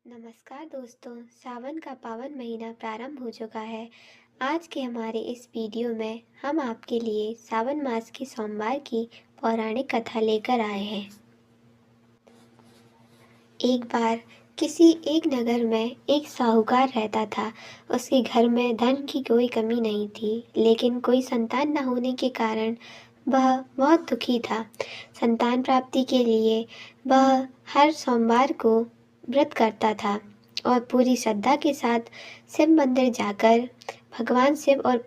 नमस्कार दोस्तों, सावन का पावन महीना प्रारंभ हो चुका है। आज के हमारे इस वीडियो में हम आपके लिए सावन मास के सोमवार की पौराणिक कथा लेकर आए हैं। एक बार किसी एक नगर में एक साहूकार रहता था। उसके घर में धन की कोई कमी नहीं थी, लेकिन कोई संतान न होने के कारण वह बहुत दुखी था। संतान प्राप्ति के लिए वह हर सोमवार को व्रत करता था और पूरी श्रद्धा के साथ शिव मंदिर जाकर भगवान शिव और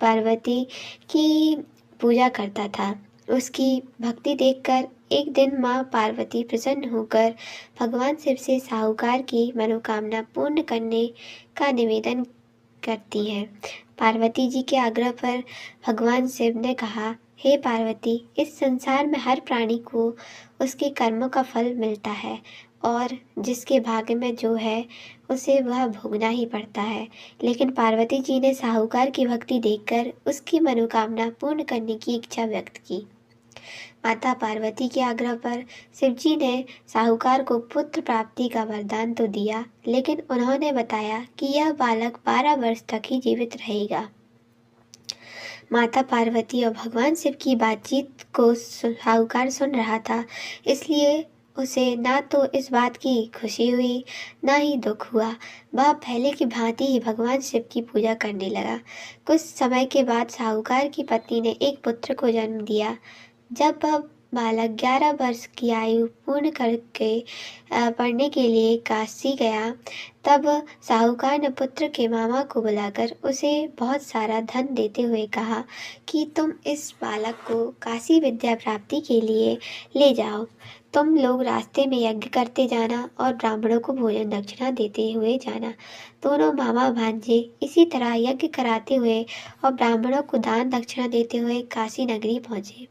पार्वती की पूजा करता था। उसकी भक्ति देखकर एक दिन माँ पार्वती प्रसन्न होकर भगवान शिव से साहूकार की मनोकामना पूर्ण करने का निवेदन करती हैं। पार्वती जी के आग्रह पर भगवान शिव ने कहा, हे पार्वती, इस संसार में हर प्राणी को उसके कर्मों का फल मिलता है और जिसके भाग्य में जो है उसे वह भोगना ही पड़ता है। लेकिन पार्वती जी ने साहूकार की भक्ति देखकर उसकी मनोकामना पूर्ण करने की इच्छा व्यक्त की। माता पार्वती के आग्रह पर शिवजी ने साहूकार को पुत्र प्राप्ति का वरदान तो दिया, लेकिन उन्होंने बताया कि यह बालक 12 वर्ष तक ही जीवित रहेगा। माता पार्वती और भगवान शिव की बातचीत को साहूकार सुन रहा था, इसलिए उसे ना तो इस बात की खुशी हुई, ना ही दुख हुआ। वह पहले की भांति ही भगवान शिव की पूजा करने लगा। कुछ समय के बाद साहूकार की पत्नी ने एक पुत्र को जन्म दिया। जब वह बालक 11 वर्ष की आयु पूर्ण करके पढ़ने के लिए काशी गया, तब साहूकार ने पुत्र के मामा को बुलाकर उसे बहुत सारा धन देते हुए कहा कि तुम इस बालक को काशी विद्या प्राप्ति के लिए ले जाओ। तुम लोग रास्ते में यज्ञ करते जाना और ब्राह्मणों को भोजन दक्षिणा देते हुए जाना। दोनों मामा भांजे इसी तरह यज्ञ कराते हुए और ब्राह्मणों को दान दक्षिणा देते हुए काशी नगरी पहुंचे।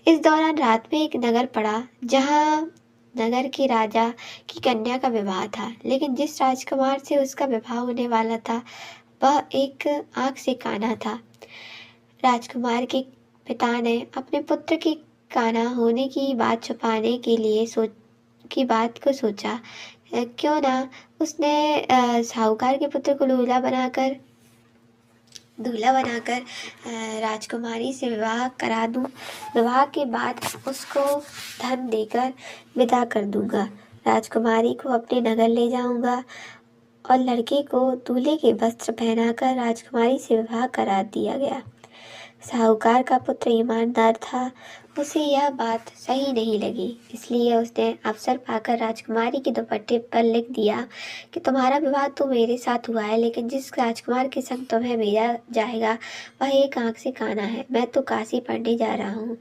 इस दौरान रात में एक नगर पड़ा, जहां नगर के राजा की कन्या का विवाह था। लेकिन जिस राजकुमार से उसका विवाह होने वाला था, वह एक आंख से काना था। राजकुमार के पिता ने अपने पुत्र के काना होने की बात छुपाने के लिए बात को सोचा। क्यों ना उसने साहूकार के पुत्र को दूल्हा बनाकर राजकुमारी से विवाह करा दूं। विवाह के बाद उसको धन देकर विदा कर दूंगा। राजकुमारी को अपने नगर ले जाऊंगा और लड़के को दूल्हे के वस्त्र पहनाकर राजकुमारी से विवाह करा दिया गया। साहूकार का पुत्र ईमानदार था, उसे यह बात सही नहीं लगी, इसलिए उसने अवसर पाकर राजकुमारी के दुपट्टे पर लिख दिया कि तुम्हारा विवाह तो मेरे साथ हुआ है, लेकिन जिस राजकुमार के संग तुम्हें भेजा जाएगा वह एक आंख से काना है। मैं तो काशी पढ़ने जा रहा हूँ।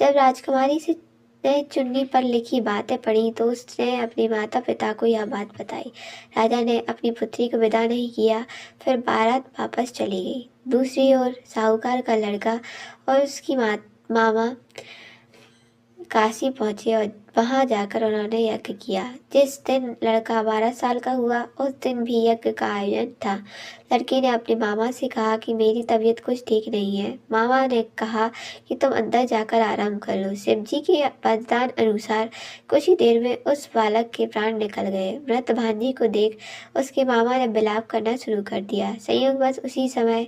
जब राजकुमारी से ने चुन्नी पर लिखी बातें पढ़ी तो उसने अपने माता पिता को यह बात बताई। राजा ने अपनी पुत्री को विदा नहीं किया, फिर बारात वापस चली गई। दूसरी ओर साहूकार का लड़का और उसकी मामा काशी पहुंचे और वहां जाकर उन्होंने यज्ञ किया। जिस दिन लड़का 12 साल का हुआ, उस दिन भी यज्ञ का आयोजन था। लड़के ने अपने मामा से कहा कि मेरी तबीयत कुछ ठीक नहीं है। मामा ने कहा कि तुम अंदर जाकर आराम कर लो। शिवजी के वरदान अनुसार कुछ ही देर में उस बालक के प्राण निकल गए। मृत भांजी को देख उसके मामा ने विलाप करना शुरू कर दिया। संयोगवश उसी समय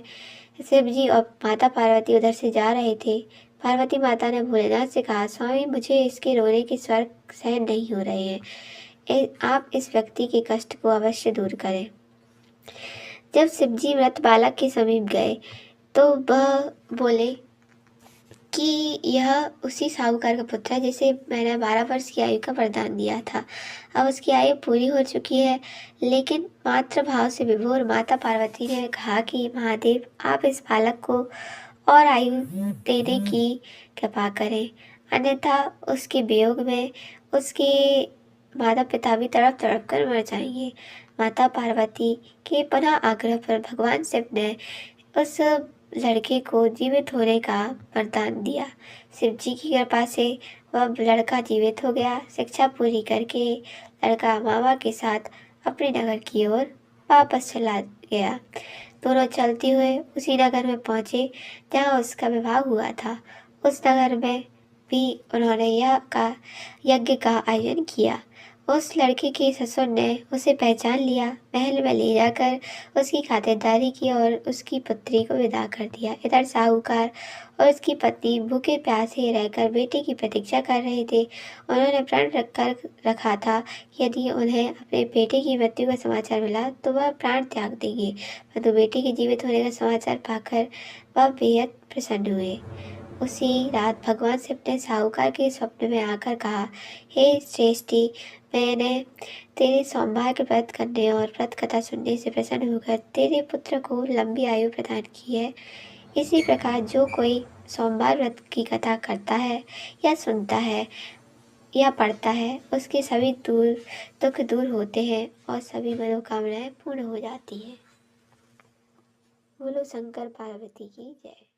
शिवजी और माता पार्वती उधर से जा रहे थे। पार्वती माता ने भोलेनाथ से कहा, स्वामी, मुझे इसके रोने के स्वर सहन नहीं हो रहे हैं। आप इस व्यक्ति के कष्ट को अवश्य दूर करें। जब शिवजी मृत बालक के समीप गए तो वह बोले कि यह उसी साहूकार का पुत्र है जिसे मैंने 12 वर्ष की आयु का वरदान दिया था। अब उसकी आयु पूरी हो चुकी है। लेकिन मातृ भाव से विभोर माता पार्वती ने कहा कि महादेव, आप इस बालक को और आयु देने की कृपा करें, अन्यथा उसके वियोग में उसके माता पिता भी तड़प तड़प कर मर जाएंगे। माता पार्वती के पुनः आग्रह पर भगवान शिव ने उस लड़के को जीवित होने का वरदान दिया। शिव जी की कृपा से वह लड़का जीवित हो गया। शिक्षा पूरी करके लड़का मामा के साथ अपने नगर की ओर वापस चला गया। दोनों चलते हुए उसी नगर में पहुंचे जहां उसका विवाह हुआ था। उस नगर में भी उन्होंने यज्ञ का आयोजन किया। उस लड़के के ससुर ने उसे पहचान लिया, महल में ले जाकर उसकी खातिरदारी की और उसकी पुत्री को विदा कर दिया। इधर साहूकार और उसकी पत्नी भूखे प्यासे रहकर बेटे की प्रतीक्षा कर रहे थे। उन्होंने प्रण रखा था कि यदि उन्हें अपने बेटे की मृत्यु का समाचार मिला तो वह प्राण त्याग देंगे, परंतु बेटे के जीवित होने का समाचार पाकर वह बेहद प्रसन्न हुए। उसी रात भगवान शिव ने साहूकार के स्वप्न में आकर कहा, हे श्रेष्ठी, मैंने तेरे सौभाग्य व्रत करने और व्रत कथा सुनने से प्रसन्न होकर तेरे पुत्र को लंबी आयु प्रदान की है। इसी प्रकार जो कोई सोमवार व्रत की कथा करता है या सुनता है या पढ़ता है, उसके सभी दुख दूर होते हैं और सभी मनोकामनाएं पूर्ण हो जाती हैं। बोलो शंकर पार्वती की जय।